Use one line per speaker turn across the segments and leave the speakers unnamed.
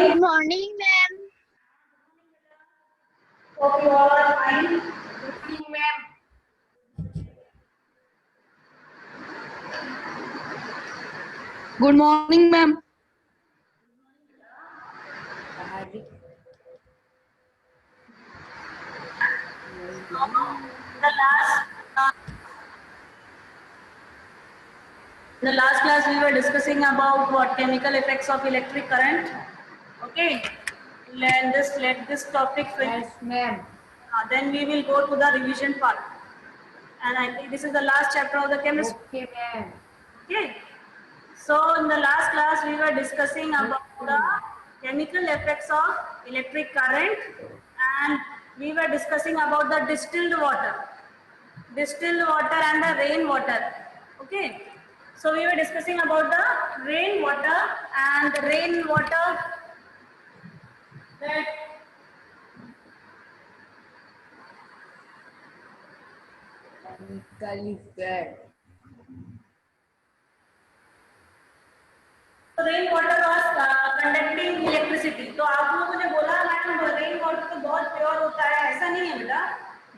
Good morning, ma'am.
Hope you all are fine. Good morning, ma'am.
Good morning, ma'am.
In the last class we were discussing about what chemical effects of electric current. Okay, let this topic finish.
Yes, ma'am.
Then we will go to the revision part. And I think this is the last chapter of the chemistry.
Okay, ma'am.
Okay. So in the last class we were discussing about the chemical effects of electric current, and we were discussing about the distilled water and the rainwater. Okay. So we were discussing about the rainwater and the rainwater that
Chemically bad.
Rain water was conducting electricity. तो आप लोगों ने बोला ma'am rain water तो बहुत pure होता है, ऐसा नहीं है बेटा।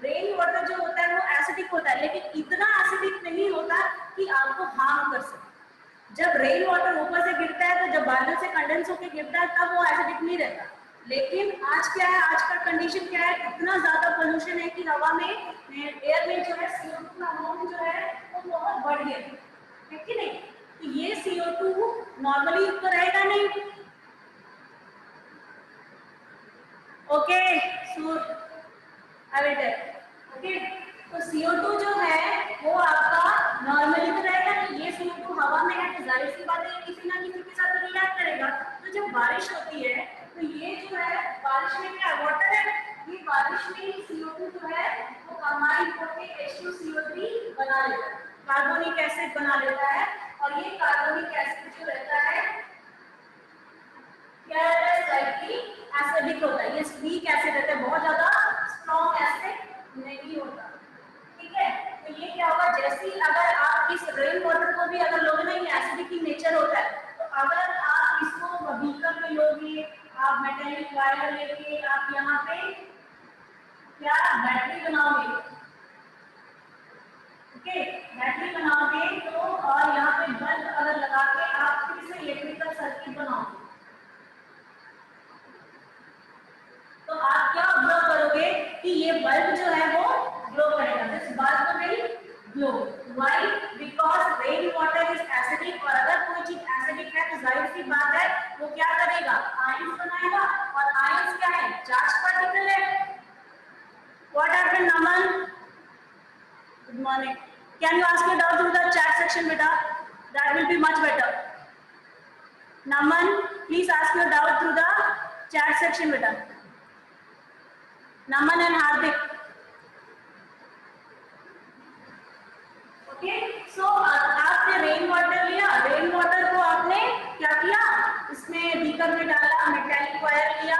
रेन वाटर जो होता है वो एसिडिक होता है, लेकिन इतना एसिडिक नहीं होता कि आपको हार्म कर सके। जब रेन वाटर ऊपर से गिरता है तो जब बादल से कंडेंस होकर गिरता है तब वो एसिडिक नहीं रहता। लेकिन आज क्या है, आज का कंडीशन क्या है, इतना ज्यादा पोल्यूशन है कि हवा में, एयर में जो है CO2 का अमाउंट जो है वो बहुत बढ़ गया है कि नहीं। तो ये CO2 नॉर्मली ऊपर रहेगा नहीं। ओके ओके, तो CO2 जो है वो आपका नॉर्मली तो रहेगा नहीं। ये CO2 हवा में है तो जाहिर सी बात है किसी ना किसी के साथ रिएक्ट करेगा। तो जब बारिश होती है तो ये जो है बारिश में क्या वाटर है, ये बारिश में CO2 जो है वो कंबाइन होकर H2CO3 बना लेता है, कार्बोनिक एसिड बना लेता है। और ये कार्बोनिक एसिड जो रहता है क्या रहता है, स्लाइटली एसिडिक होता है। ये वीक एसिड रहता है, बहुत ज्यादा स्ट्रॉन्ग एसिड नहीं होता। ठीक है, तो ये क्या होगा, जैसे अगर आप इस रेन वाटर को भी अगर लोगे ना, ये एसिडिक की नेचर होता है, तो अगर आप इसको बीकर में लोगे, आप मेटालिक वायर लेके आप यहाँ पे क्या बैटरी बनाओगे। ओके, बैटरी बनाओगे तो और यहाँ पे बल्ब अगर लगा के आप फिर से इलेक्ट्रिकल सर्किट बनाओगे, तो आप क्या ऑब्जर्व करोगे कि ये बल्ब जो है वो ग्लो करेगा। This bulb will glow. Why? Because rain water is acidic, और अगर कोई चीज एसिडिक है तो जाहिर सी बात है वो क्या करेगा, आयंस बनाएगा। और आयंस क्या है, चार्ज पार्टिकल है। What happened Naman? Good morning. Can you ask your doubt through the chat section बेटा? That will be much better. Naman, please ask your doubt through the chat section बेटा। Naman and Hardik. Okay, so आपने rain water लिया, rain water को आपने क्या किया, इसमें beaker में डाला, मेटालिक वायर लिया,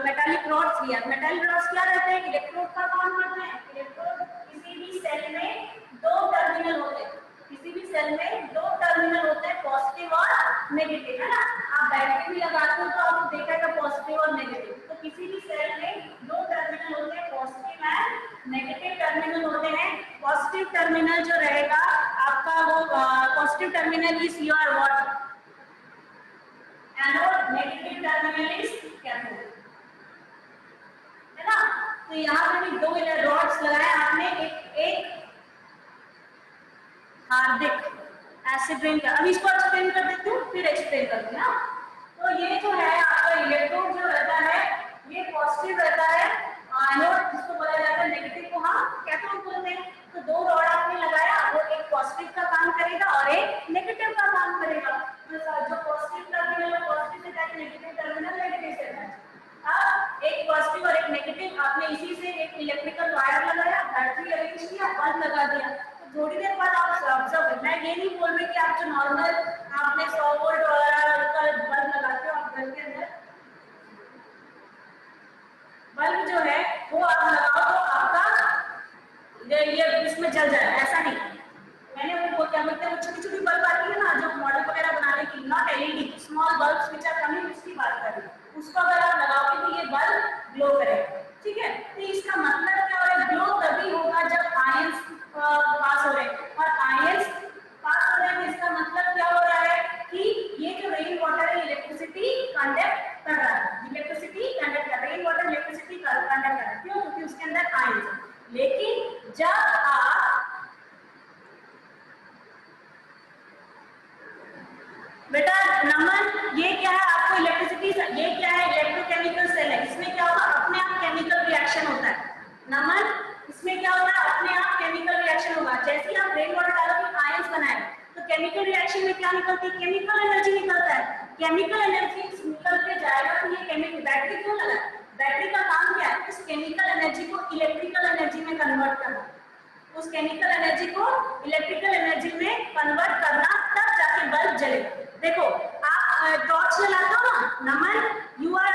मेटालिक रॉड्स लिया। मेटालिक रॉड्स क्या रहते हैं, इलेक्ट्रोड का काम करते हैं। इलेक्ट्रोड किसी भी सेल में दो टर्मिनल होते हैं, किसी भी सेल में दो टर्मिनल होते हैं, पॉजिटिव और नेगेटिव, है ना। आप बैटरी भी लगाते हो तो आपको देखा है पॉजिटिव और नेगेटिव। तो किसी भी सेल में दो टर्मिनल होते हैं, पॉजिटिव एंड नेगेटिव टर्मिनल होते हैं। पॉजिटिव टर्मिनल जो रहेगा आपका वो positive terminal is your what, anode, negative terminal is cathode, है ना। तो यहाँ पे भी दो रॉड्स लगाए आपने, एक हार्दिक एसिड रेन का। अब इसको एक्सप्लेन कर देती हूँ, फिर एक्सप्लेन करती हूँ ना। तो ये जो है आपका इलेक्ट्रोड जो रहता है ये पॉजिटिव रहता है, एनोड जिसको बोला जाता है, नेगेटिव को हम कैथोड बोलते हैं। तो दो रॉड आपने लगाया, वो एक पॉजिटिव का काम करेगा और एक नेगेटिव का काम करेगा। तो जो पॉजिटिव टर्मिनल है पॉजिटिव से जाके नेगेटिव टर्मिनल नेगेटिव से जाए। अब एक पॉजिटिव और एक नेगेटिव, आपने इसी से एक इलेक्ट्रिकल वायर लगाया, बैटरी अरेंज किया, बल्ब लगा दिया। तो थोड़ी देर बाद आप ऑब्जर्व, मैं ये नहीं बोल रही कि आप जो नॉर्मल आपने 100 वोल्ट वाला का बल्ब लगाते हो, आप घर के अंदर बल्ब जो है वो आप लगाओ तो आपका ये इसमें जल जाए, ऐसा नहीं। मैंने वो क्या बोलते हैं, वो छोटी छोटी बल्ब आती है ना जो मॉडल वगैरह बनाने की, not LED, small bulbs which are coming, उसकी बात कर रही हूँ। उसको अगर आप लगाओगे तो ये बल्ब ग्लो करेगा, ठीक है। तो इसका मतलब क्या हो रहा है, ग्लो तभी होगा जब आयंस पास हो रहे हैं, और आयंस पास हो रहे हैं, इसका मतलब क्या हो रहा है कि ये जो रेन वाटर है इलेक्ट्रिसिटी कंडक्ट कर रहा है, इलेक्ट्रिसिटी कंडक्ट कर रहा है, रेन वाटर इलेक्ट्रिसिटी कंडक्ट कर रहा है, क्यों, क्योंकि उसके अंदर आयंस है। लेकिन जब आप बेटा नमन, ये क्या है, आपको इलेक्ट्रिसिटी, ये क्या है, इलेक्ट्रोकेमिकल सेल है, इसमें क्या होगा, अपने आप केमिकल रिएक्शन होता है। नमन, इसमें क्या होता है, अपने आप केमिकल रिएक्शन होगा। जैसे ही आप रेन वाटर डालोगे आयंस बनाए, तो केमिकल रिएक्शन में क्या निकलती है, केमिकल एनर्जी निकलता है। केमिकल एनर्जी निकल के जाएगा तो ये केमिकल, बैटरी क्यों लगा, बैटरी का काम क्या है, इस केमिकल एनर्जी को इलेक्ट्रिकल एनर्जी में कन्वर्ट करना, उस केमिकल एनर्जी को इलेक्ट्रिकल एनर्जी में कन्वर्ट करना, तब जाके बल्ब जलेगा। देखो आप टॉर्च जलाते हो ना Naman, you are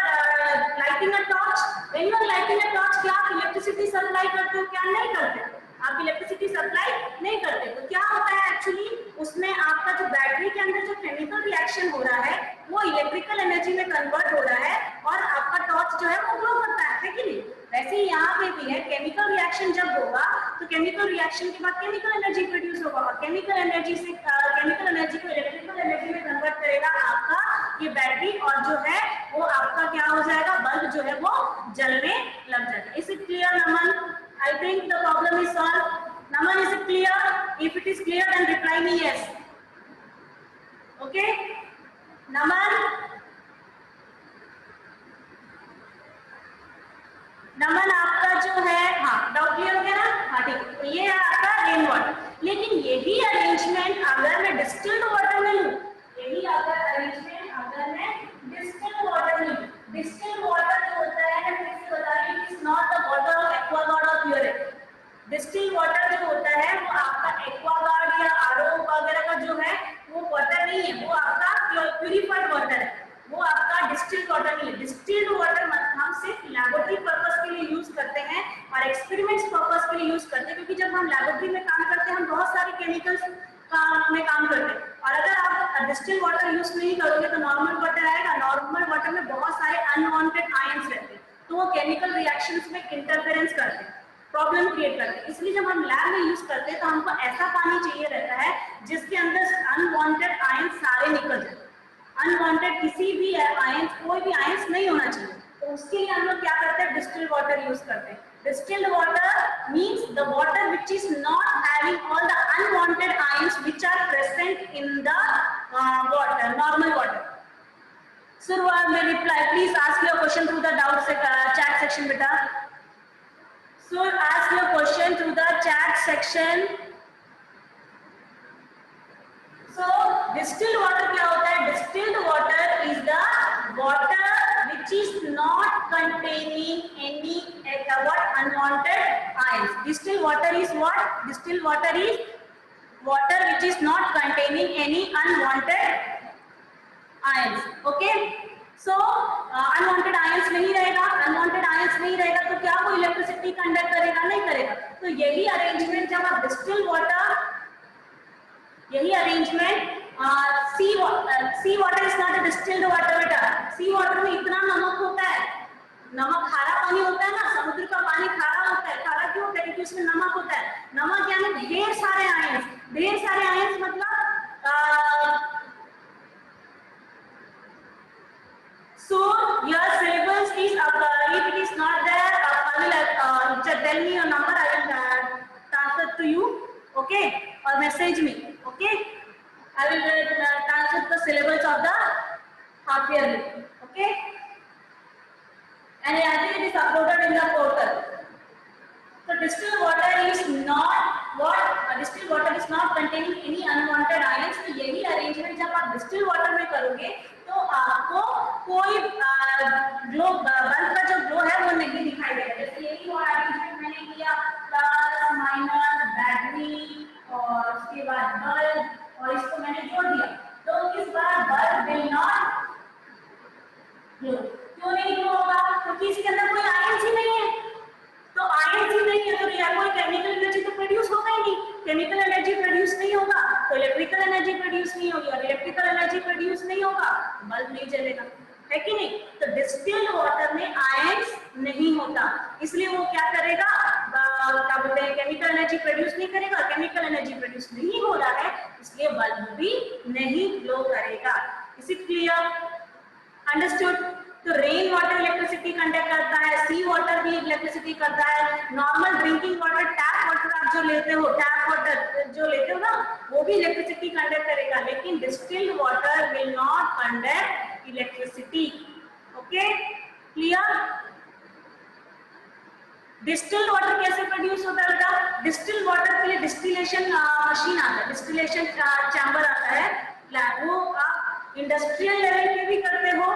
lighting a torch, when you are lighting a torch, क्या आप इलेक्ट्रिसिटी सप्लाई करते हो, क्या नहीं करते, आप इलेक्ट्रिसिटी सप्लाई नहीं करते। तो क्या होता है एक्चुअली, उसमें आपका जो बैटरी के अंदर जो केमिकल रिएक्शन हो रहा है वो इलेक्ट्रिकल एनर्जी में कन्वर्ट हो रहा है, और आपका टॉर्च जो है वो ग्लो करता है कि नहीं। वैसे ही यहाँ पे भी है, केमिकल रिएक्शन जब होगा तो केमिकल रिएक्शन के बाद केमिकल एनर्जी प्रोड्यूस होगा, और केमिकल एनर्जी से केमिकल एनर्जी को इलेक्ट्रिकल एनर्जी में कन्वर्ट करेगा आपका ये बैटरी, और जो है वो आपका क्या हो जाएगा, बल्ब जो है वो जलने लग जाएगा। Is it clear Naman? I think the problem is solved. Naman, is it clear? If it is clear, then reply me yes. Okay? Naman? नमन आपका जो है, हाँ डाउट क्लियर हो गया ना, हाँ ठीक है। तो ये है आपका रेन वाटर, लेकिन यही अरेंजमेंट अगर मैं डिस्टिल्ड वाटर में लूं, यही अगर अरेंजमेंट अगर मैं डिस्टिल्ड वाटर में लूं, डिस्टिल्ड वाटर जो होता है, मैं फिर से बता रही हूं, it is not the water of Aquaguard और प्योरिटी। डिस्टिल्ड वाटर जो होता है वो आपका एक्वागार्ड या आरओ वगैरह का जो है वो वाटर नहीं है, वो आपका प्यूरिफाइड वाटर है, वो आपका डिस्टिल्ड वाटर नहीं है। डिस्टिल्ड वाटर हम सिर्फ लैबोरेटरी पर्पस के लिए यूज करते हैं और एक्सपेरिमेंट्स पर्पस के लिए यूज करते हैं, क्योंकि जब हम लैबोरेटरी में काम करते हैं हम बहुत सारे केमिकल्स में काम करते हैं, और अगर आप डिस्टिल्ड वाटर यूज नहीं करोगे तो नॉर्मल वाटर आएगा, नॉर्मल वाटर में बहुत सारे अनवांटेड आयंस रहते हैं, तो वो केमिकल रिएक्शंस में इंटरफेरेंस करते हैं, प्रॉब्लम क्रिएट करते हैं। इसलिए जब हम लैब में यूज करते हैं तो हमको ऐसा पानी चाहिए रहता है जिसके अंदर अनवांटेड आयंस सारे निकल जाए, अनवांटेड किसी भी आयंस, कोई भी आयंस नहीं होना चाहिए। तो उसके लिए हम लोग क्या करते हैं, डिस्टिल्ड वाटर यूज करते हैं। Distilled water means the water which is not having all the unwanted ions which are present in the water, normal water. Surva may reply, please ask your question through the chat section beta. So ask your question through the chat section. So distilled water क्या होता है, distilled water is the water which is not containing any what unwanted ions. Distilled water is what? Distilled water is water which is not containing any unwanted ions. Okay? So unwanted ions नहीं रहेगा, unwanted ions नहीं रहेगा तो क्या वो electricity conduct करेगा, नहीं करेगा। तो यही अरेंजमेंट जब आप डिस्टिल्ड वाटर, यही arrangement sea water is not a distilled water बेटा। सी वाटर में इतना नमक होता है, नमक खारा पानी होता है ना, समुद्र का पानी खारा होता है। खारा क्यों होता है, क्योंकि उसमें नमक होता है। नमक यानी ढेर सारे आयंस, ढेर सारे आयंस मतलब so your syllabus is if it is not there, I will tell me your number, I will transfer to you, okay, or message me, okay, I will transfer the syllabus of the half yearly, okay, and I think it is uploaded in the portal. So distilled water is not what, distilled water is not containing any unwanted ions. तो यही arrangement जब आप distilled water में करोगे तो आपको कोई glow, bulb का जो ग्लो है वो नहीं दिखाई देगा। जैसे यही वो arrangement मैंने किया, प्लस माइनस बैटरी और उसके बाद बल्ब, और इसको मैंने जोड़ दिया, तो इस बार बल्ब विल नॉट ग्लो। क्यों नहीं ग्लो होगा, क्योंकि इसके अंदर कोई आयंस ही नहीं है। तो आयंस ही नहीं है तो कोई केमिकल एनर्जी तो प्रोड्यूस होगा ही नहीं। केमिकल एनर्जी प्रोड्यूस नहीं होगा तो इलेक्ट्रिकल एनर्जी प्रोड्यूस नहीं होगी, और इलेक्ट्रिकल एनर्जी प्रोड्यूस नहीं होगा बल्ब नहीं जलेगा, है कि नहीं। तो डिस्टिल्ड वाटर में आयंस नहीं होता, इसलिए वो क्या करेगा, क्या बोलते हैं, केमिकल एनर्जी प्रोड्यूस नहीं करेगा। केमिकल एनर्जी प्रोड्यूस नहीं हो रहा है, इसलिए बल्ब भी नहीं ग्लो करेगा। Is it clear? अंडरस्टूड? तो रेन वाटर इलेक्ट्रिसिटी कंडक्ट करता है, सी वाटर भी इलेक्ट्रिसिटी करता है, normal drinking water, tap water आप जो लेते हो, टैप वाटर जो लेते हो ना, वो भी इलेक्ट्रिसिटी कंडक्ट करेगा, लेकिन distilled water will not conduct electricity. Okay, clear? Distilled water कैसे प्रोड्यूस होता है बेटा? डिस्टिल्ड वाटर के लिए डिस्टिलेशन मशीन आता है, डिस्टिलेशन चैम्बर आता है, वो आप इंडस्ट्रियल लेवल पे भी करते हो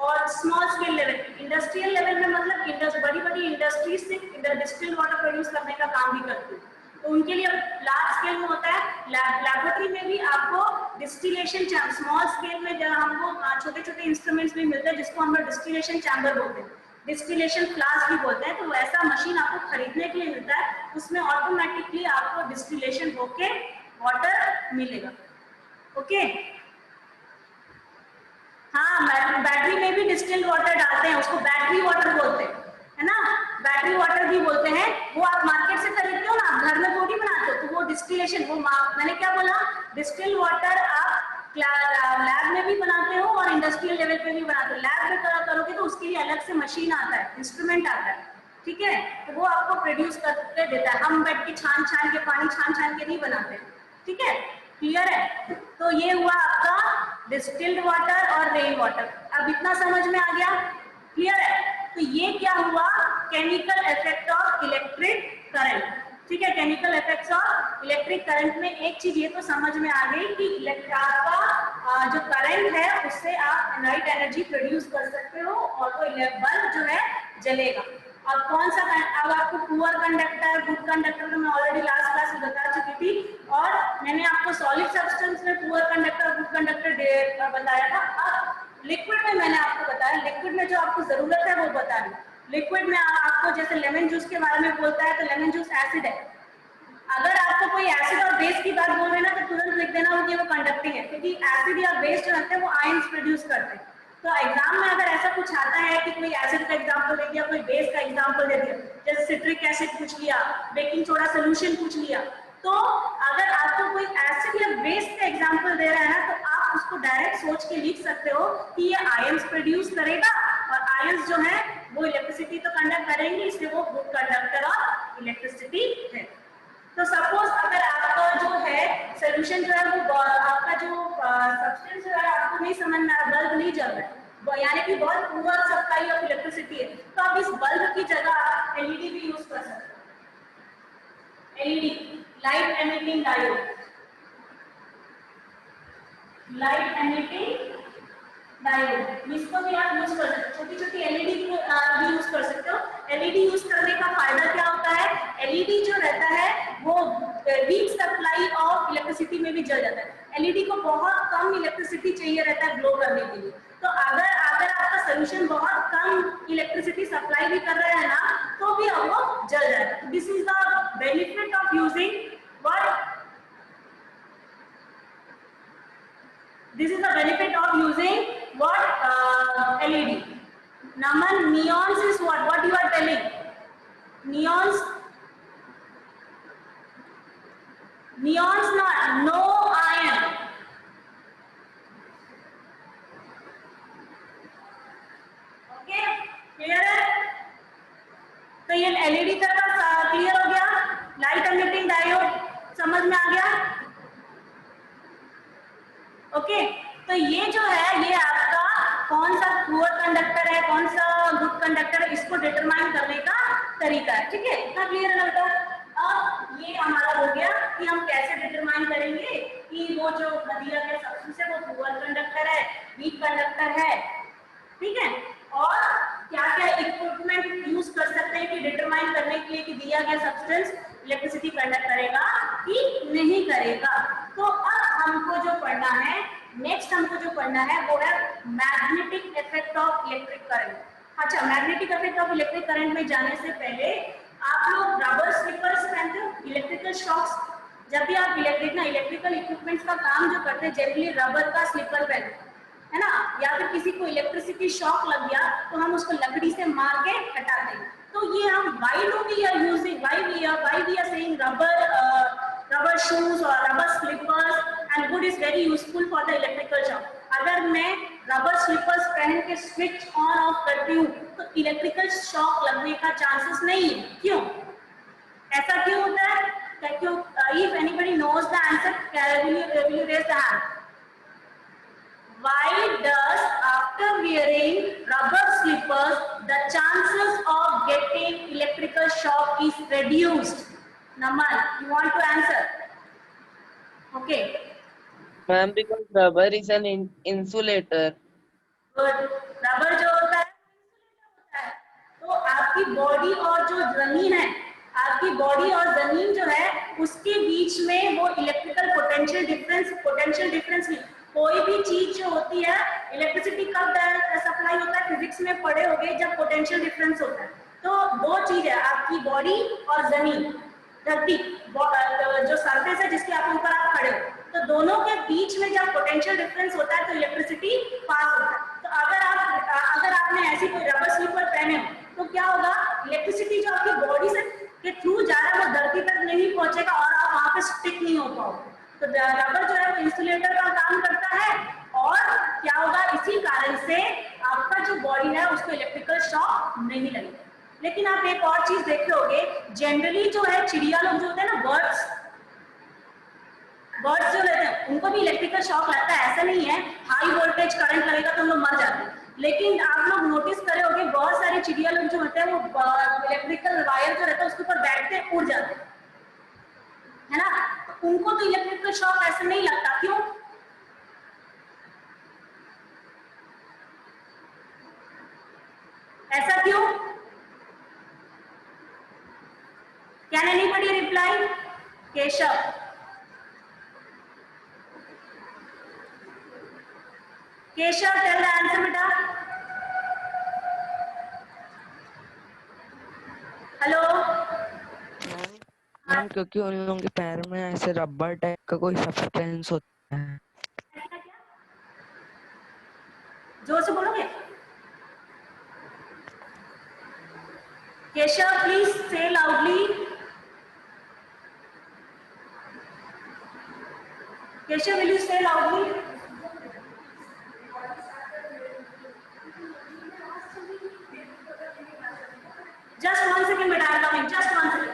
और small scale level. Industrial level में मतलब बड़ी बड़ी इंडस्ट्रीज से डिस्टिल्ड वाटर प्रोड्यूस करने का काम भी करते हैं, तो उनके लिए लार्ज स्केल में होता है। लैबोरेटरी में भी आपको डिस्टिलेशन चैम्बर, स्मॉल स्केल में जब हमको छोटे छोटे इंस्ट्रूमेंट्स भी मिलते हैं जिसको हम लोग डिस्टिलेशन चैम्बर बोलते हैं, डिस्टिलेशन फ्लास्क भी बोलते हैं, तो ऐसा मशीन आपको खरीदने के लिए मिलता है, उसमें ऑटोमेटिकली आपको डिस्टिलेशन होके वाटर मिलेगा। ओके, हाँ, बैटरी में भी डिस्टिल्ड वाटर डालते हैं, उसको बैटरी वाटर बोलते हैं, है ना, बैटरी वाटर भी बोलते हैं। वो आप मार्केट से खरीदते हो ना, आप घर में थोड़ी बनाते हो, तो वो डिस्टिलेशन, वो मैंने क्या बोला, डिस्टिल्ड वाटर आप लैब में भी बनाते हो और इंडस्ट्रियल लेवल पे भी बनाते हो। लैब में करोगे तो उसके लिए अलग से मशीन आता है, इंस्ट्रूमेंट आता है, ठीक है, तो वो आपको प्रोड्यूस करके देता है। हम बैठ के छान छान के, पानी छान छान के नहीं बनाते, ठीक है, क्लियर है? तो ये हुआ आपका डिस्टिल्ड वाटर और रेन वाटर। अब इतना समझ में आ गया? क्लियर है? तो ये क्या हुआ, chemical effect of electric current, ठीक है, chemical effects of electric current में एक चीज ये तो समझ में आ गई कि आपका जो करंट है उससे आप लाइट एनर्जी प्रोड्यूस कर सकते हो और वो बल्ब जो है जलेगा। अब कौन सा, अब आपको पुअर कंडक्टर, गुड कंडक्टर तो मैं ऑलरेडी लास्ट क्लास में बता चुकी थी, और मैंने आपको सॉलिड सब्सटेंस में पुअर कंडक्टर, गुड कंडक्टर बताया था। अब लिक्विड में मैंने आपको बताया, लिक्विड में जो आपको जरूरत है वो बता दी। लिक्विड में आपको जैसे लेमन जूस के बारे में बोलता है, तो लेमन जूस एसिड है, अगर आपको कोई एसिड और बेस की बात बोल रहे ना, तो तुरंत लिख देना कि वो कंडक्टिंग है, क्योंकि एसिड या बेस जो रहते हैं वो आयंस प्रोड्यूस करते हैं। तो एग्जाम में अगर ऐसा कुछ आता है कि कोई एसिड का एग्जांपल दे दिया, कोई बेस का एग्जांपल दे दिया, जैसे सिट्रिक एसिड पूछ लिया, बेकिंग सोडा सोल्यूशन पूछ लिया, तो अगर आपको कोई एसिड या बेस का एग्जांपल दे रहा है ना, तो आप उसको डायरेक्ट सोच के लिख सकते हो कि ये आयंस प्रोड्यूस करेगा, और आयंस जो है वो इलेक्ट्रिसिटी तो कंडक्ट करेंगे, इसलिए वो गुड कंडक्टर ऑफ इलेक्ट्रिसिटी है। तो सपोज अगर आपका जो है सोल्यूशन जो है वो आपका जो सब्सटेंस जो है आपको नहीं समझ में आ रहा, बल्ब नहीं जल रहा है, यानी कि बहुत पुअर सप्लाई ऑफ इलेक्ट्रिसिटी है, तो आप इस बल्ब की जगह एलईडी भी यूज कर सकते हो। LED, light emitting diode, light emitting diode, इसको भी आप यूज कर सकते हो। छोटी छोटी एलईडी भी यूज कर सकते हो। एलईडी यूज करने का फायदा क्या होता है, एलईडी जो रहता है वो वीक सप्लाई ऑफ इलेक्ट्रिसिटी में भी जल जाता है। एलईडी को बहुत कम इलेक्ट्रिसिटी चाहिए रहता है ग्लो करने के लिए, तो अगर आपका सोल्यूशन बहुत कम इलेक्ट्रिसिटी सप्लाई भी कर रहा है ना, तो भी वो जल जाएगा। This is the benefit of using what, this is the benefit of using what LED. Naman, neons is what you are telling, neons not, no iron, okay, clear है? तो ये LED का क्लियर हो गया, लाइट एमिटिंग डायोड समझ में आ गया? Okay, तो ये जो है ये आपका कौन सा पुअर कंडक्टर है, कौन सा गुड कंडक्टर है, इसको डिटरमाइन करने का तरीका है, ठीक है, इतना क्लियर है लड़का? अब ये हमारा हो गया कि हम कैसे डिटरमाइन करेंगे कि वो जो दिया गया सब्सटेंस है वो पुअर कंडक्टर है, वीक कंडक्टर है, ठीक है, और क्या क्या इक्विपमेंट यूज कर सकते हैं कि डिटरमाइन करने के लिए कि दिया गया सब्सटेंस इलेक्ट्रिसिटी कंडक्ट करेगा कि नहीं करेगा। तो अब हमको जो पढ़ना है, नेक्स्ट हमको जो पढ़ना है वो है magnetic effect of electric current. अच्छा, magnetic effect of electric current में जाने से पहले आप लोग रबर स्लीपर्स पहनते हो, इलेक्ट्रिकल शॉक्स, जब भी आप इलेक्ट्रिकल इक्विपमेंट्स का काम जो करते हैं जनरली रबर का स्लीपर पहनते हैं, है ना, या फिर किसी को इलेक्ट्रिसिटी शॉक लग गया तो हम उसको लकड़ी से मार के हटाते हैं। तो ये हम why we are saying rubber shoes or rubber slippers and wood is very useful for the electrical shock. अगर मैं रबर स्लीपर्स पहन के स्विच ऑन ऑफ करती हूँ तो इलेक्ट्रिकल शॉक लगने का चांसेस नहीं है। क्यों, ऐसा क्यों होता है? If anybody knows the answer, will you raise the hand? Why does after wearing rubber slippers the chances of getting electrical shock is reduced? Naman, you want to answer? Okay.
Ma'am, because rubber is an insulator.
Good. Rubber जो होता है होता है, तो आपकी body और जो जमीन है, आपकी बॉडी और जमीन जो है उसके बीच में वो इलेक्ट्रिकल पोटेंशियल डिफरेंस नहीं, कोई भी चीज जो होती है, इलेक्ट्रिसिटी कब सप्लाई होता है, फिजिक्स में पढ़े होंगे, जब पोटेंशियल डिफरेंस होता है। तो दो चीज है, आपकी बॉडी और जमीन, धरती जो सरफेस है जिसके आप ऊपर आप खड़े हो, तो दोनों के बीच में जब पोटेंशियल डिफरेंस होता है तो इलेक्ट्रिसिटी पास होता है। तो अगर आपने ऐसी कोई रबर स्लीपर पहने हो तो क्या होगा, इलेक्ट्रिसिटी जो आपकी बॉडी से के थ्रू जा रहा है वो धरती तक नहीं पहुंचेगा और आप वहां पे स्टिक नहीं हो पाओगे। तो रबर जो है वो इंसुलेटर का काम करता है और क्या होगा, इसी कारण से आपका जो बॉडी है उसको इलेक्ट्रिकल शॉक नहीं लगेगा। लेकिन आप एक और चीज देखते होंगे, जनरली जो है चिड़िया लोग जो होते हैं ना, बर्ड्स जो रहते हैं उनको भी इलेक्ट्रिकल शॉक लगता है, ऐसा नहीं है हाई वोल्टेज करंट लगेगा तो लोग मर जाते हैं। लेकिन आप लोग नोटिस करे होंगे बहुत सारे चिड़िया लोग जो होते हैं वो इलेक्ट्रिकल वायर जो रहता है उसके ऊपर बैठते हैं, उड़ जाते हैं, है ना, तो उनको तो इलेक्ट्रिकल शॉक ऐसे नहीं लगता। क्यों? ऐसा क्यों? Can anybody reply? Keshav. Keshav, tell the answer, beta. Hello
ma'am, क्योंकि उन लोगों के पैर में ऐसे रबर टाइप का कोई सब्सटेंस होता है।
जोर से बोलोगे? केशव, प्लीज से loudly. Keshav, will you say loudly? Just 1 second, beta, I'm coming. Just 1 second.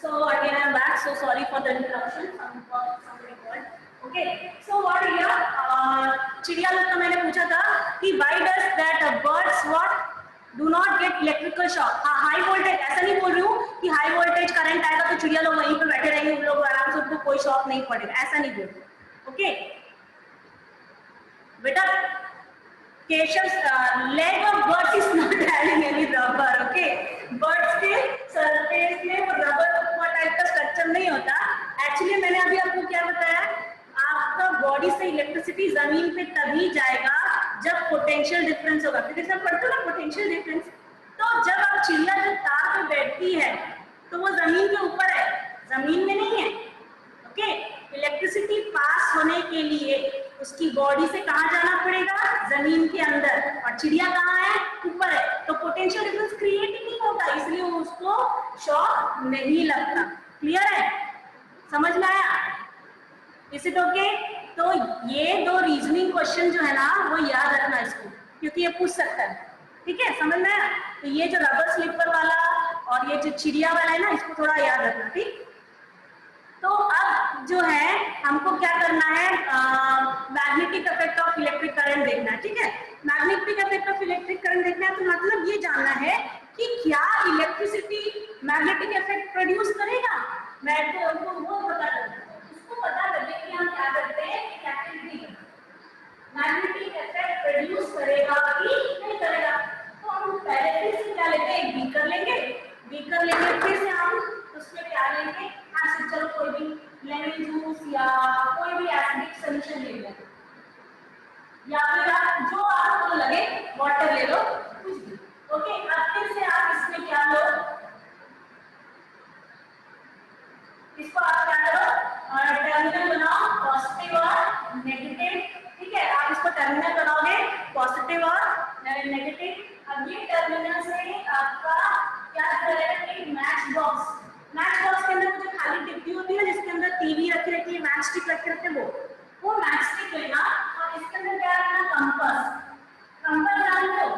So again I am back. So sorry for the interruption. Somebody called. Okay. So what here? चिड़िया लोग का मैंने पूछा था कि why does that birds what do not get electrical shock? हाँ, high voltage, ऐसा नहीं बोल रही हूँ कि हाई वोल्टेज करंट आएगा तो चिड़िया लोग वहीं पे बैठे रहेंगे, उन लोग आराम से, उनको कोई शॉक नहीं पड़ेगा, ऐसा नहीं बोल रही। ओके बेटा, Keshav's leg of birds is not having any rubber. Okay, birds के सरफेस में वो रबर टाइप का स्ट्रक्चर नहीं होता। एक्चुअली मैंने अभी आपको क्या बताया, आपका बॉडी से इलेक्ट्रिसिटी जमीन पे तभी जाएगा जब पोटेंशियल डिफरेंस होगा। फिजिक्स में पढ़ते हो ना पोटेंशियल डिफरेंस। तो जब आप चिड़िया जो तार पे बैठती है तो वो जमीन के ऊपर है, जमीन में नहीं है। ओके, इलेक्ट्रिसिटी पास होने के लिए उसकी बॉडी से कहाँ जाना पड़ेगा, जमीन के अंदर, और चिड़िया कहाँ है, ऊपर है। तो पोटेंशियल डिफरेंस क्रिएट ही नहीं होता, इसलिए उसको शॉक नहीं लगता। क्लियर है? समझ में आया? Is it okay? तो ये दो रीजनिंग क्वेश्चन जो है ना वो याद रखना इसको, क्योंकि ये पूछ सकता है। ठीक है, समझ में आया? तो ये जो रबर स्लीपर वाला और ये जो चिड़िया वाला है ना, इसको थोड़ा याद रखना, ठीक। तो अब जो है हमको क्या करना है, magnetic effect of electric current देखना है, ठीक है। Magnetic effect of electric current देखना है तो मतलब ये जानना है कि क्या इलेक्ट्रिसिटी मैग्नेटिक इफेक्ट प्रोड्यूस करेगा। मैं तो वो पता करना है, इसको पता करने के लिए हम क्या करते हैं, एक एक्टिविटी मैग्नेटिक इफेक्ट प्रोड्यूस करेगा कि नहीं करेगा। तो हम पहले फिर से क्या लेते हैं, एक बीकर लेंगे, फिर से हम उसमें क्या लेंगे, एसिड, चलो कोई भी लेमन जूस या कोई भी एसिडिक सॉल्यूशन ले लेंगे, या फिर आप जो आपको लगे वाटर ले लो, कुछ भी। ओके, अब फिर से आप इसमें क्या लो, इसको आप क्या करो, टर्मिनल बनाओ पॉजिटिव और नेगेटिव, ठीक है। आप इसको टर्मिनल बनाओगे पॉजिटिव और नेगेटिव। अब ये टर्मिनल से आपका क्या करेगा, एक मैच बॉक्स के अंदर जो खाली डिब्बी होती है जिसके अंदर टीवी रखी रहती है, मैच स्टिक रखे रहते हैं, वो मैच स्टिक लेना और इसके अंदर क्या रखना, कंपास जानते हो,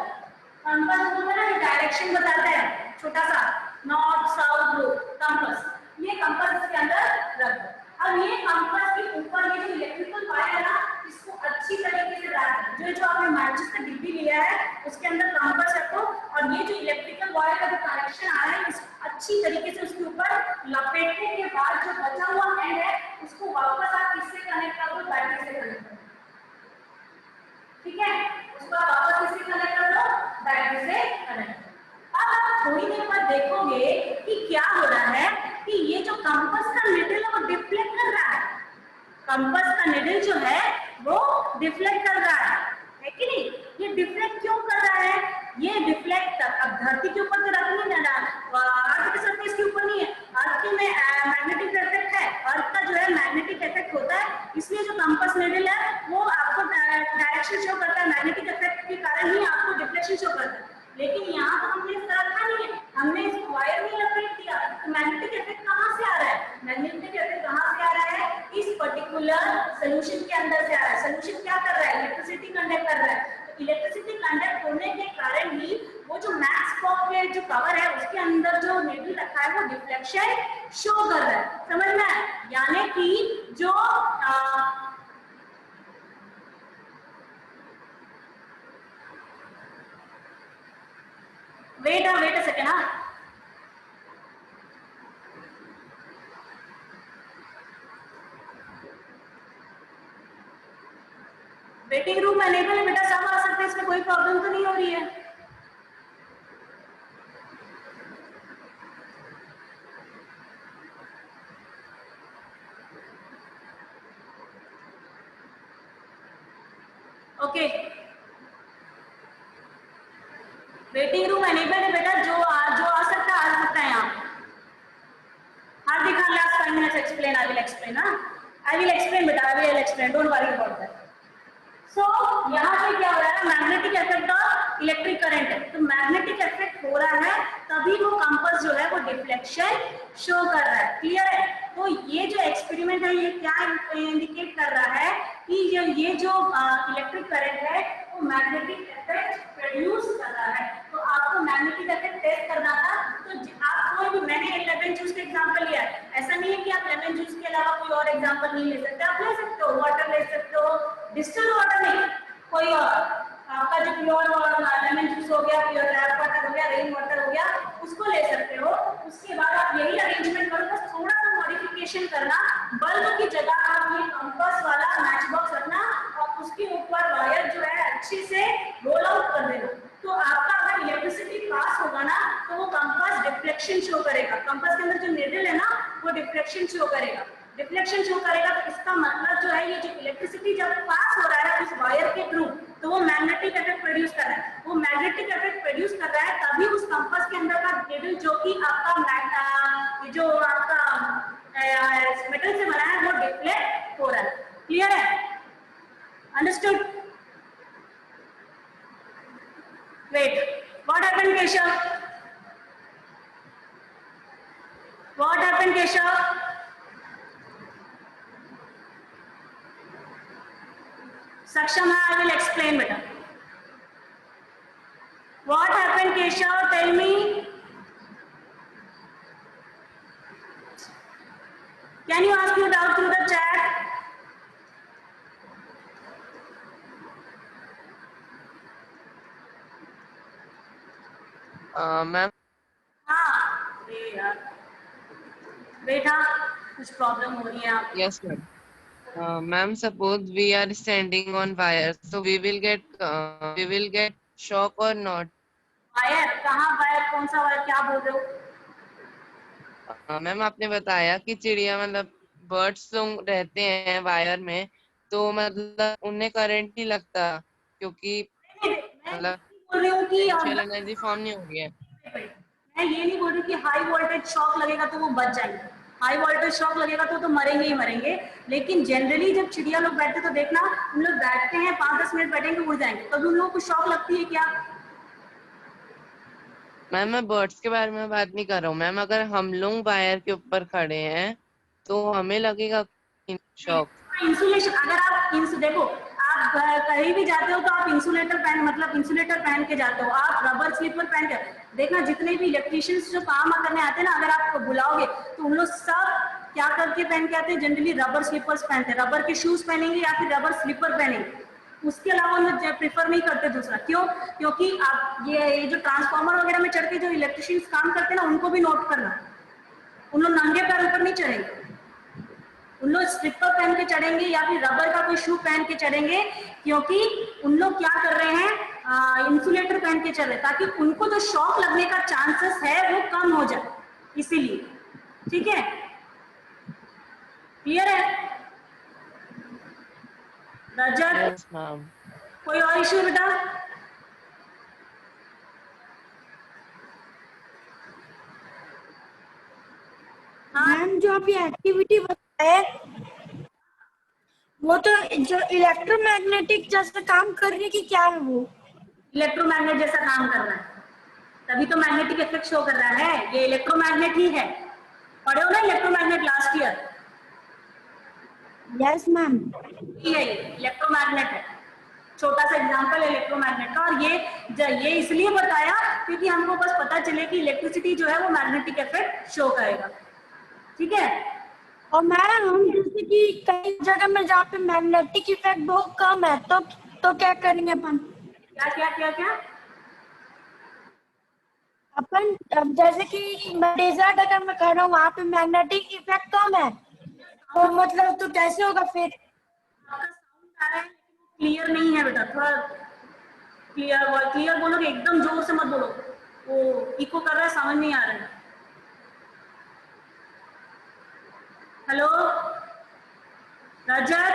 कंपास जो है ना डायरेक्शन बताता है, छोटा सा नॉर्थ साउथ ब्लू कंपास, ये कंपास इसके अंदर रख दो। अब ये कंपास के ऊपर ये जो इलेक्ट्रिकल वायर है ना, इसको अच्छी तरीके से रख दो, जो आपने मैचिस का डिब्बी लिया है उसके अंदर कंपास रखो और ये जो इलेक्ट्रिकल वायर का जो कनेक्शन आ रहा है इसको अच्छी तरीके से उसके ऊपर लपेटने के बाद जो बचा हुआ एंड है उसको वापस आप किससे कनेक्ट कर दो, बैटरी से कनेक्ट कर दो, ठीक है। उसको आप वापस किससे कनेक्ट कर दो, बैटरी से कनेक्ट। अब आप थोड़ी देर बाद देखोगे कि क्या हो रहा है कि ये जो कंपास का निडल है वो डिफ्लेक्ट कर रहा है, कंपास का निडल जो है वो डिफ्लेक्ट कर रहा है कि नहीं। ये डिफ्लेक्ट क्यों कर रहा है, ये डिफ्लेक्ट अब धरती के ऊपर तो रख नहीं ना, अर्थ के सरफेस के ऊपर नहीं है, अर्थ के में मैग्नेटिक इफेक्ट है, अर्थ का जो है मैग्नेटिक इफेक्ट होता है, इसलिए जो कंपास निडल है वो आपको डायरेक्शन शो करता है, मैग्नेटिक इफेक्ट के कारण ही आपको डिफ्लेक्शन शो करता है। लेकिन यहाँ तो हमने इस तरह रखा नहीं है, हमने इसको वायर में लपेट दिया, तो मैग्नेटिक इफेक्ट कहाँ से आ रहा है, मैग्नेटिक इफेक्ट कहाँ से आ रहा है, इस पर्टिकुलर सॉल्यूशन के अंदर से आ रहा है। सॉल्यूशन क्या कर रहा है, इलेक्ट्रिसिटी कंडक्ट कर रहा है, तो इलेक्ट्रिसिटी कंडक्ट होने के कारण ही वो जो मैक्स बॉक्स के जो कवर है उसके अंदर जो नेडल रखा है वो डिफ्लेक्शन शो कर रहा है, समझ में आया। यानी कि जो वेट अ सेकेंड, हाँ वेटिंग रूम में अनेबल है बेटा, सब आ सकते हैं, इसमें कोई प्रॉब्लम तो नहीं हो रही है। ओके, वेटिंग रूम अनेबल है बेटा, जो आ सकता है आ सकता है यहाँ। हार्दिक हाँ, last 5 minutes explain, I will explain, हाँ I will explain बेटा, I will explain, don't worry about that. सो यहाँ पे क्या हो रहा है, मैग्नेटिक इफेक्ट और इलेक्ट्रिक करंट है, तो मैग्नेटिक इफेक्ट हो रहा है तभी वो कंपास जो है वो डिफ्लेक्शन शो कर रहा है, क्लियर है। तो ये जो एक्सपेरिमेंट है ये क्या इंडिकेट कर रहा है कि ये जो इलेक्ट्रिक करंट है वो मैग्नेटिक इफेक्ट प्रोड्यूस कर रहा है। तो आपको मैग्नेटिक इफेक्ट टेस्ट करना था, तो आप कोई भी, मैंने लेमन जूस का एग्जांपल लिया है, ऐसा नहीं है कि आप लेमन जूस के अलावा कोई और एग्जांपल नहीं ले सकते, आप ले सकते हो, वाटर ले सकते हो, डिस्टिल्ड वाटर नहीं, कोई और आपका जो प्योर लेमन जूस हो गया, प्योर टैप वाटर हो गया, रेन वाटर हो गया, उसको ले सकते हो। उसके बाद आप यही अरेंजमेंट करो, बस थोड़ा सा मॉडिफिकेशन करना, बल्ब की जगह आप ये कंपास वाला मैच बॉक्स रखना और उसके ऊपर वायर जो है अच्छे से रोल आउट कर देना। तो आपका अगर इलेक्ट्रिसिटी पास होगा ना तो वो कंपास डिफ्लेक्शन शो करेगा, कंपास के अंदर जो निडल है ना वो डिफ्लेक्शन शो करेगा, डिफ्लेक्शन शो करेगा। तो इसका मतलब जो है ये जो इलेक्ट्रिसिटी जब पास हो रहा है उस वायर के थ्रू तो वो मैग्नेटिक इफेक्ट प्रोड्यूस कर रहा है, वो मैग्नेटिक इफेक्ट प्रोड्यूस कर रहा है तभी उस कंपास के अंदर का निडल जो कि आपका जो आपका मेटल से बना है वो डिफ्लेक्ट हो रहा है, क्लियर है, understood. Wait, what happened, Keshav? What happened, Keshav? Saksham, I will explain better. What Can you ask your doubt through the chat?
Ma'am
हाँ, अरे यार बेटा कुछ प्रॉब्लम हो रही है आप।
yes ma'am. Ma'am, suppose we are standing on wire, so we will get shock or not?
Wire कहाँ, वायर कौन सा वायर, क्या बोल रहे हो?
मैम आपने बताया कि चिड़िया मतलब बर्ड्स लोग रहते हैं वायर में, तो मतलब उन्हें करंट नहीं लगता क्योंकि
नहीं, मैं
मतलब
बोल रही हूँ कि
पोटेंशियल एनर्जी फॉर्म नहीं हो रही है।
मैं ये नहीं बोल रही कि हाई वोल्टेज शॉक लगेगा तो वो बच जाएंगे। हाई वोल्टेज शॉक लगेगा तो मरेंगे ही मरेंगे। लेकिन जनरली जब चिड़िया लोग बैठते तो देखना, उन लोग बैठते हैं 5-10 मिनट बैठेंगे उड़ जाएंगे। कभी उन लोगों को शॉक लगती है क्या?
मैम मैं बर्ड्स के बारे में बात नहीं कर रहा हूँ मैम, अगर हम लोग वायर के ऊपर खड़े हैं तो हमें लगेगा शॉक।
इंसुलेशन, अगर आप देखो, आप कहीं भी जाते हो तो आप इंसुलेटर पहन, मतलब इंसुलेटर पहन के जाते हो, आप रबर स्लीपर पहन के। देखना जितने भी इलेक्ट्रिशियंस जो काम करने आते हैं ना, अगर आप बुलाओगे तो उन लोग सब क्या करके पहन के आते हैं, जनरली रबर स्लीपर्स पहनते हैं, रबर के शूज पहनेंगे या फिर रबर स्लीपर पहनेंगे। उसके अलावा वो प्रेफर नहीं करते दूसरा। क्यों? क्योंकि आप ये जो ट्रांसफार्मर वगैरह में चढ़ के जो इलेक्ट्रिशियंस काम करते हैं ना, उनको भी नोट करना, उन लोग नंगे पैर ऊपर नहीं चढ़ेंगे, उन लोग स्लीपर पहन के चढ़ेंगे या फिर रबर का कोई शू पहन के चढ़ेंगे। क्योंकि उन लोग क्या कर रहे हैं, इंसुलेटर पहन के चल रहे हैं, ताकि उनको जो शॉक लगने का चांसेस है वो कम हो जाए, इसीलिए। ठीक है, क्लियर है रजत?
Yes ma'am.
कोई और इश्यू बेटा?
मैम जो आप ये एक्टिविटी बताए वो तो जो इलेक्ट्रोमैग्नेटिक जैसा काम कर रही है कि क्या है वो?
इलेक्ट्रोमैग्नेट जैसा काम कर रहा है, तभी तो मैग्नेटिक इफेक्ट शो कर रहा है। ये इलेक्ट्रोमैग्नेट ही है, पढ़े हो ना electromagnet last year?
Yes ma'am.
ये इलेक्ट्रोमैग्नेट है, छोटा सा एग्जांपल है इलेक्ट्रोमैग्नेट का। और ये इसलिए बताया क्योंकि हमको बस पता चले कि इलेक्ट्रिसिटी जो है वो मैग्नेटिक इफेक्ट शो करेगा। ठीक है,
और मैम हम जैसे कि कई जगह में जहाँ पे मैग्नेटिक इफेक्ट बहुत कम है तो क्या करेंगे अपन?
क्या क्या क्या क्या?
अपन अब जैसे कि मैं डेजर्ट अगर मैं खड़ा हूँ वहाँ पे मैग्नेटिक इफेक्ट कम है, तो मतलब तो कैसे होगा फिर?
आपका साउंड आ रहा है लेकिन क्लियर नहीं है बेटा, थोड़ा क्लियर बोलोगे, एकदम जोर से मत बोलो, वो इको कर रहा है, समझ नहीं आ रहा है। हेलो रजत,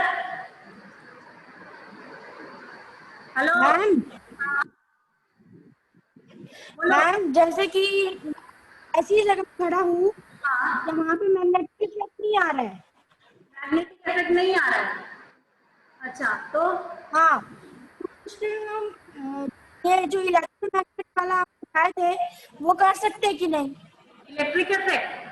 हेलो
मैम
बोलो।
मैम जैसे कि ऐसी जगह पे खड़ा हूँ
हाँ,
जहाँ पे मैग्नेटिक इफेक्ट नहीं आ रहा है।
मैग्नेटिक इफेक्ट नहीं आ रहा है, अच्छा तो
हाँ, उससे हम ये जो इलेक्ट्रोमैग्नेट वाला आप बताए थे वो कर सकते हैं कि नहीं?
Electric effect,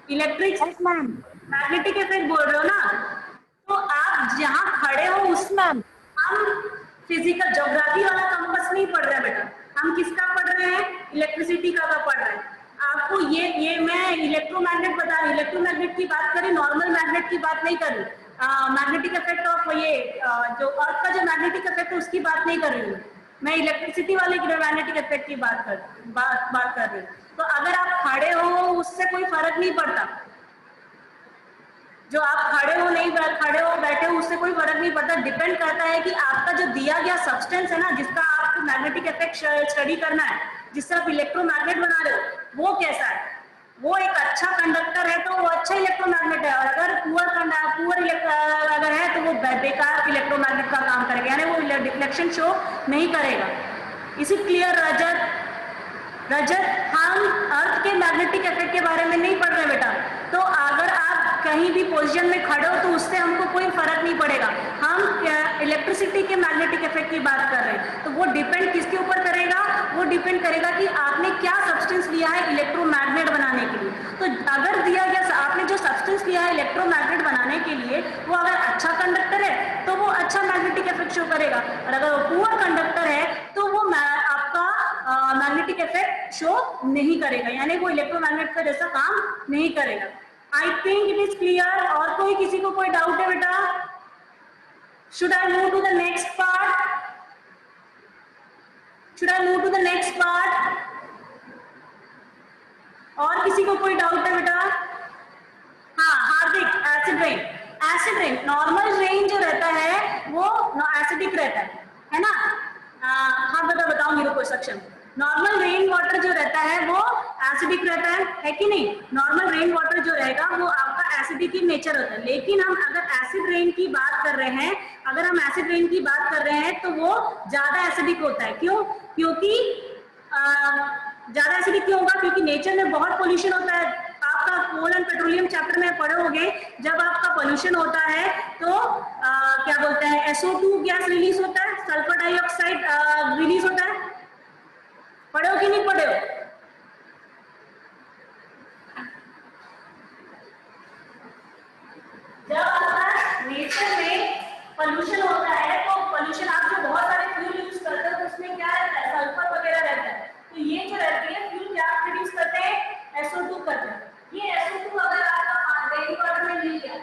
electric
yes ma'am.
Magnetic effect बोल रहे हो ना? तो आप जहाँ खड़े हो
यस मैम।
हम फिजिकल ज्योग्राफी वाला कंपास नहीं पढ़ रहे हैं बेटा, हम किसका पढ़ रहे हैं? इलेक्ट्रिसिटी का पढ़ रहे हैं। आपको ये मैं इलेक्ट्रोमैग्नेट बता रही, इलेक्ट्रोमैग्नेट की बात करी, नॉर्मल मैग्नेट की बात नहीं कर रही। मैग्नेटिक इफेक्ट ऑफ ये जो अर्थ का जो मैग्नेटिक इफेक्ट है उसकी बात नहीं कर रही हूँ मैं, इलेक्ट्रिसिटी वाले मैग्नेटिक इफेक्ट की बात कर रही हूँ। तो अगर आप खड़े हो उससे कोई फर्क नहीं पड़ता, जो आप खड़े हो नहीं खड़े हो बैठे हो उससे कोई फर्क नहीं पड़ता। डिपेंड करता है कि आपका जो दिया गया सब्सटेंस है ना, जिसका आपको मैग्नेटिक इफेक्ट स्टडी करना है, जिससे आप इलेक्ट्रोमैग्नेट बना रहे हो, वो कैसा है। वो एक अच्छा कंडक्टर है तो वो अच्छा इलेक्ट्रोमैग्नेट है, और अगर पुअर अगर है तो वो बेकार इलेक्ट्रोमैग्नेट का काम करेगा, यानी वो डिफ्लेक्शन शो नहीं करेगा। इज इट क्लियर रजत? हम अर्थ के मैग्नेटिक इफेक्ट के बारे में नहीं पढ़ रहे बेटा। तो अगर आप कहीं भी पोजीशन में खड़े हो तो उससे हमको कोई फर्क नहीं पड़ेगा, हम इलेक्ट्रिसिटी के मैग्नेटिक इफेक्ट की बात कर रहे हैं। तो वो डिपेंड किसके ऊपर करेगा? वो डिपेंड करेगा कि आपने क्या सब्सटेंस लिया है इलेक्ट्रोमैग्नेट बनाने के लिए। तो अगर दिया गया आपने जो सब्सटेंस लिया है इलेक्ट्रोमैग्नेट बनाने के लिए, वो अगर अच्छा कंडक्टर है तो वो अच्छा मैग्नेटिक इफेक्ट शो करेगा, और अगर वो पुअर कंडक्टर है तो वो आपका मैग्नेटिक इफेक्ट शो नहीं करेगा, यानी वो इलेक्ट्रोमैग्नेट का जैसा काम नहीं करेगा। I think it is clear. और कोई किसी को कोई डाउट है बेटा? Should I move to the next part? Should I move to the next part? और किसी को कोई डाउट है बेटा? हाँ Hardik, acid rain. Acid rain, normal rain जो रहता है वो एसिडिक रहता है ना? हाँ बेटा बताओ मेरे को सेक्शन। नॉर्मल रेन वाटर जो रहता है वो एसिडिक रहता है कि नहीं? नॉर्मल रेन वाटर जो रहेगा वो आपका एसिडिक ही नेचर होता है। लेकिन हम अगर एसिड रेन की बात कर रहे हैं, अगर हम एसिड रेन की बात कर रहे हैं तो वो ज्यादा एसिडिक होता है। क्यों? क्योंकि ज्यादा एसिडिक क्यों होगा? क्योंकि नेचर में बहुत पोल्यूशन होता है। आपका कोल एंड पेट्रोलियम चैप्टर में पढ़ोगे, जब आपका पोल्यूशन होता है तो क्या बोलते हैं, SO2 गैस रिलीज होता है, सल्फर डाइऑक्साइड रिलीज होता है। पढ़े हो कि नहीं पढ़े हो? जब आपका नेचर में पोल्यूशन होता है तो पोल्यूशन, आप जो बहुत सारे फ्यूल यूज करते हो तो उसमें क्या रहता है, सल्फर वगैरह रहता है। तो ये जो रहती है फ्यूल क्या प्रोड्यूस करते हैं, SO2 करते हैं। ये SO2 अगर आपका रेन वाटर में मिल गया,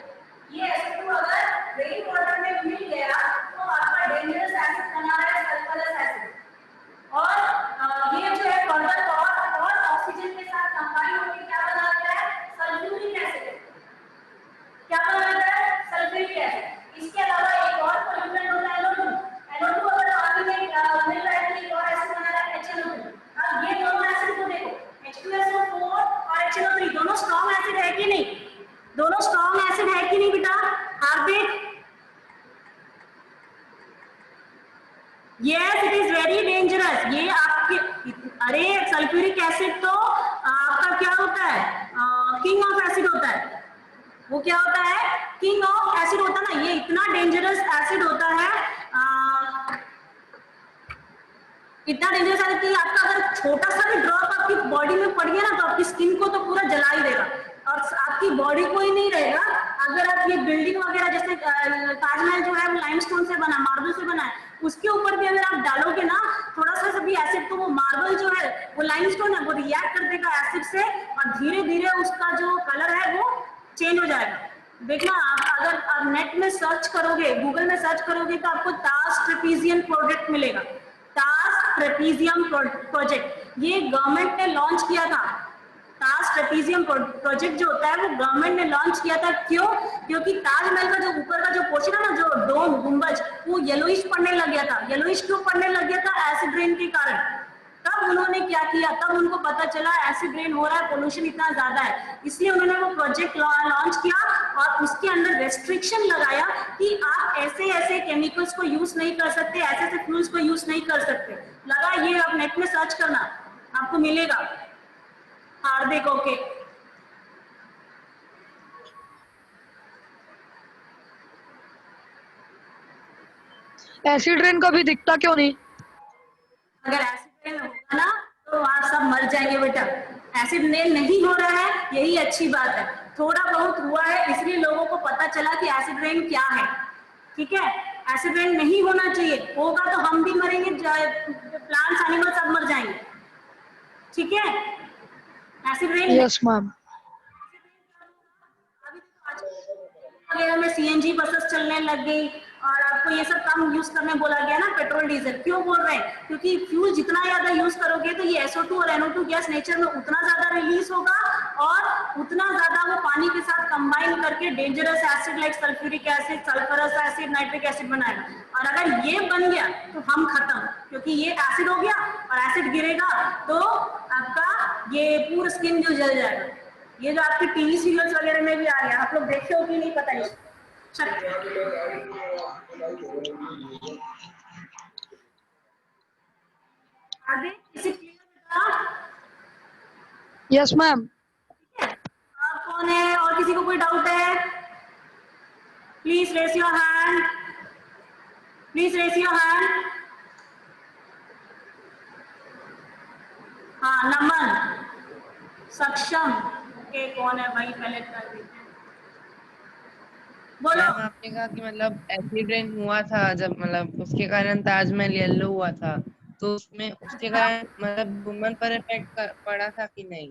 ये SO2 अगर रेन वाटर में मिल गया तो आपका डेंजरस एसिड बना रहा है, सल्फरस एसिड। और ये जो है फर्दर और ऑक्सीजन के साथ कंबाइन होकर क्या बना देता है, सल्फ्यूरिक एसिड। क्या बना देता है, सल्फ्यूरिक एसिड। इसके अलावा एक और पोल्यूटेंट होता है NO2। NO2 अगर पानी में मिल रहा है तो एक और एसिड बना रहा है HNO3। अब ये दोनों एसिड को देखो, H2SO4 और HNO3 दोनों स्ट्रॉन्ग एसिड है कि नहीं? दोनों स्ट्रॉन्ग एसिड है कि नहीं बेटा? हार्दिक, yes it is very dangerous। ये आपके, अरे सल्फ्यूरिक एसिड तो आपका क्या होता है, किंग ऑफ एसिड होता है। वो क्या होता है, किंग ऑफ एसिड होता है ना। ये इतना डेंजरस एसिड होता है, इतना डेंजरस एसिड कि आपका अगर छोटा सा भी ड्रॉप आपकी बॉडी में पड़ गया ना तो आपकी स्किन को तो पूरा जला ही देगा और आपकी बॉडी को ही नहीं रहेगा। अगर आप ये बिल्डिंग वगैरह जैसे ताजमहल जो है वो लाइमस्टोन से बना, मार्बल से बना है, उसके ऊपर भी अगर आप डालोगे ना थोड़ा सा भी एसिड तो वो मार्बल जो है वो लाइमस्टोन है वो रिएक्ट कर देगा एसिड से और धीरे धीरे उसका जो कलर है वो चेंज हो जाएगा। देखना आप अगर आप नेट में सर्च करोगे, गूगल में सर्च करोगे तो आपको टास ट्रेपीजियम प्रोजेक्ट मिलेगा। टास ट्रेपीजियम प्रोजेक्ट ये गवर्नमेंट ने लॉन्च किया था। टास ट्रेपीजियम प्रोजेक्ट जो होता है वो गवर्नमेंट ने लॉन्च किया था। क्यों? क्योंकि ताजमहल का जो ऊपर का जो पोर्शन है ना, जो डोम गुंबज, वो येलोइश पड़ने लग गया था। येलोइश क्यों पड़ने लग गया था? एसिड रेन के कारण। तब उन्होंने क्या किया, तब उनको पता चला एसिड रेन हो रहा है, पोल्यूशन इतना ज्यादा है, इसलिए उन्होंने वो प्रोजेक्ट लॉन्च किया और उसके अंदर रेस्ट्रिक्शन लगाया कि आप ऐसे ऐसे केमिकल्स को यूज नहीं कर सकते, ऐसे ऐसे फ्यूल्स को यूज नहीं कर सकते। लगा ये आप नेट में सर्च करना आपको मिलेगा। हार्दिक ओके।
एसिड रेन कभी दिखता क्यों नहीं?
अगर एसिड रेन होगा ना तो आप सब मर जाएंगे बेटा। एसिड रेन नहीं हो रहा है यही अच्छी बात है, थोड़ा बहुत हुआ है इसलिए लोगों को पता चला कि एसिड रेन क्या है। ठीक है, एसिड रेन नहीं होना चाहिए, होगा तो हम भी मरेंगे, प्लांट्स एनिमल सब मर जाएंगे। ठीक है, एसिड रेन
यस मैम।
वगैरह में CNG बसेस चलने लग गई और आपको ये सब कम यूज करने बोला गया ना, पेट्रोल डीजल। क्यों बोल रहे हैं? क्योंकि फ्यूल जितना ज्यादा यूज करोगे तो ये SO2 और NO2 गैस नेचर में उतना ज्यादा रिलीज होगा और उतना ज्यादा वो पानी के साथ कंबाइन करके dangerous acid like sulphuric acid, sulphurous acid, nitric acid बनाएगा। और अगर ये बन गया तो हम खत्म, क्योंकि ये एसिड हो गया और एसिड गिरेगा तो आपका ये पूरा स्किन जो जल जाएगा। ये जो आपकी टीवी सीरियल्स वगैरह में भी आ गया, आप लोग देखे हो कि नहीं पता नहीं। आगे किसी
यस मैम।
आप कौन है और किसी को कोई डाउट है? Please raise your hand, please raise your hand. हाँ नमन, सक्षम, ओके कौन है भाई पहले कर देते हैं। बोलो।
मैम आपने कहा कि मतलब एसिड रेन हुआ था जब, मतलब उसके कारण ताजमहल येलो हुआ था, तो उसमें उसके कारण मतलब वुमन पर इफेक्ट पड़ा था कि नहीं?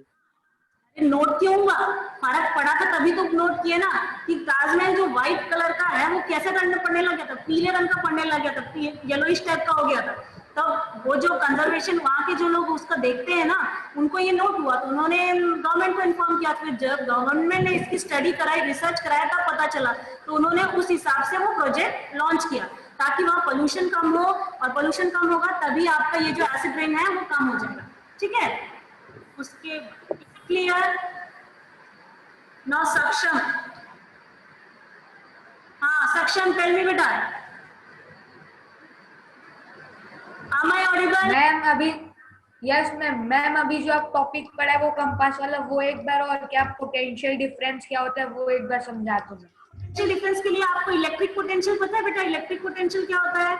नोट क्यों हुआ? फर्क पड़ा था तभी तो नोट किए ना कि ताजमहल जो व्हाइट कलर का है वो कैसे रंग पड़ने लग गया था, पीले रंग का पड़ने लग गया था, येलोइश टाइप का हो गया था। तो वो जो कंजर्वेशन वहां के जो लोग उसका देखते हैं ना, उनको ये नोट हुआ तो उन्होंने गवर्नमेंट को इन्फॉर्म किया। फिर जब गवर्नमेंट ने इसकी स्टडी कराई, रिसर्च कराया, तब पता चला, तो उन्होंने उस हिसाब से वो प्रोजेक्ट लॉन्च किया ताकि वहाँ पोल्यूशन कम हो, और पोल्यूशन कम होगा तभी आपका ये जो एसिड रेन है वो कम हो जाएगा। ठीक है, उसके क्लियर ना सक्षम? हाँ सक्षम, टेल मी बेटा, am I audible?
मैम अभी यस मैम अभी जो आप टॉपिक पढ़ा है वो कंपास वाला, वो एक बार, और क्या पोटेंशियल डिफरेंस क्या होता है वो एक बार समझा दो।
पोटेंशियल डिफरेंस के लिए आपको इलेक्ट्रिक पोटेंशियल पता है बेटा? इलेक्ट्रिक पोटेंशियल क्या होता है?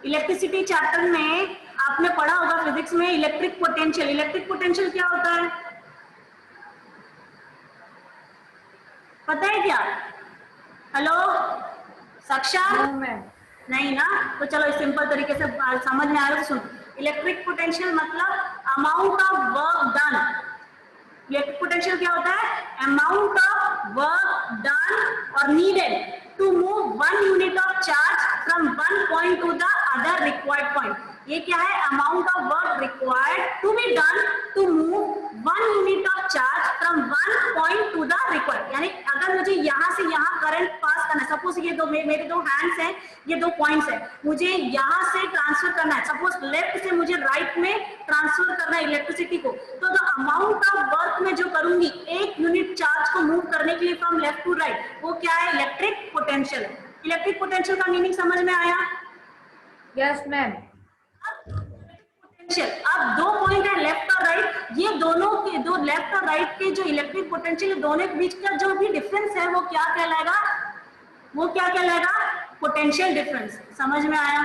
इलेक्ट्रिसिटी चैप्टर में आपने पढ़ा होगा फिजिक्स में इलेक्ट्रिक पोटेंशियल। इलेक्ट्रिक पोटेंशियल क्या होता है पता है क्या? हेलो सक्षम? नहीं ना, तो चलो सिंपल तरीके से समझ में आया तो सुन। इलेक्ट्रिक पोटेंशियल मतलब amount of work done. Electric potential क्या होता है? अमाउंट ऑफ वर्क डन और needed to move one unit of charge from one point to the other required point. ये क्या है? Amount of work required to be done to move one unit of charge from one point to the required. यानी अगर मुझे यहाँ से यहाँ current pass करना है, सपोज ये दो मेरे दो हैंड्स हैं, ये दो पॉइंट्स हैं, मुझे यहाँ से ट्रांसफर करना है, सपोज लेफ्ट से मुझे राइट में ट्रांसफर करना है इलेक्ट्रिसिटी को, तो द अमाउंट ऑफ वर्क में जो करूंगी एक यूनिट चार्ज को मूव करने के लिए फ्रॉम लेफ्ट टू राइट, वो क्या है? Electric potential. इलेक्ट्रिक पोटेंशियल का मीनिंग समझ में आया?
Yes ma'am.
अब दो पॉइंट है लेफ्ट और राइट, ये दोनों के दो लेफ्ट और राइट के जो इलेक्ट्रिक पोटेंशियल दोनों के बीच का जो भी डिफरेंस है वो क्या कहलाएगा? वो क्या कहलाएगा? Potential difference. समझ में आया?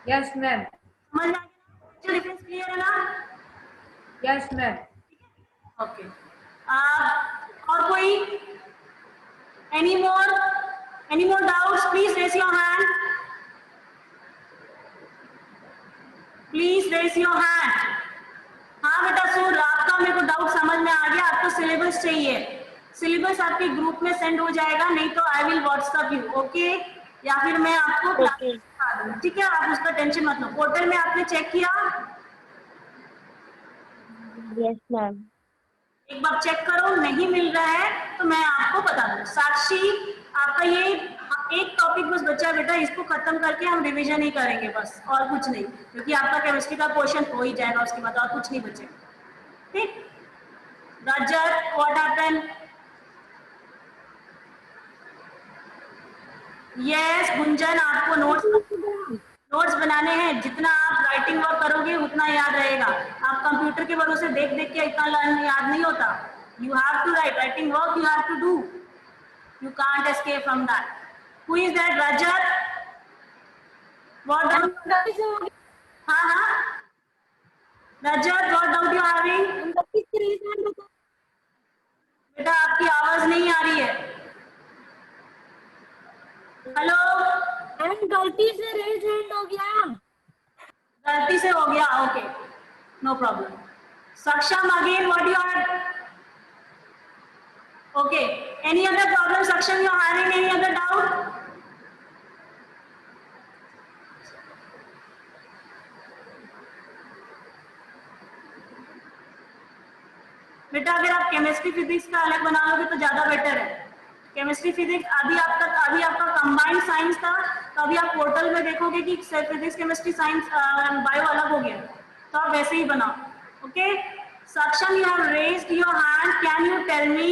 Yes ma'am.
समझ में आया? पोटेंशियल डिफरेंस क्लियर है ना?
Yes ma'am.
ओके, और कोई any more doubts? Please raise your hand, please raise your hand. हाँ बेटा सूर, आपका मेरे को डाउट समझ में आ गया। आपको सिलेबस चाहिए, सिलेबस आपके ग्रुप में सेंड हो जाएगा, नहीं तो I will WhatsApp you, okay? या फिर मैं आपको क्लास में बता दूंगी, ठीक है? आप उसका टेंशन मत लो। पोर्टल में आपने चेक किया?
Yes ma'am.
एक बार चेक करो, नहीं मिल रहा है तो मैं आपको बता दूं। साक्षी, आपका ये एक टॉपिक बस बचा है बेटा, इसको खत्म करके हम रिवीजन ही करेंगे बस, और कुछ नहीं, क्योंकि आपका केमिस्ट्री का क्वेश्चन हो ही जाएगा उसके बाद, और कुछ नहीं बचेगा। ठीक? रजत, व्हाट हैपेंड? यस गुंजन, आपको नोट्स बनाने हैं। जितना आप राइटिंग वर्क करोगे उतना याद रहेगा। आप कंप्यूटर के भरोसे देख देख के इतना याद नहीं होता। You have to write, writing work you have to do, you can't escape from that. Who is that? Rajat, what doubt? हाँ Rajat, what doubt you having? बेटा आपकी आवाज नहीं आ रही है। हेलो,
गलती से रेज हैंड हो गया।
गलती से हो गया, okay, no problem. Saksham, again what you are? Okay, any other problem Saksham? You are having any other doubt? बेटा अगर आप केमिस्ट्री फिजिक्स का अलग बना लोगे तो ज्यादा बेटर है। केमिस्ट्री फिजिक्स अभी आपका कंबाइंड साइंस था, तो अभी आप पोर्टल में देखोगे कि फिजिक्स केमिस्ट्री साइंस बायो अलग हो गया, तो आप वैसे ही बनाओ। Okay, Saksham, you have raised your hand, can you tell me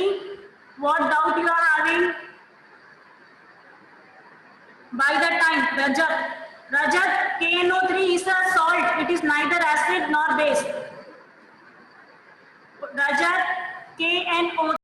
what doubt you are having? By the time Rajat, KNO3 is a salt, it is neither acid nor base. Rajat, KNO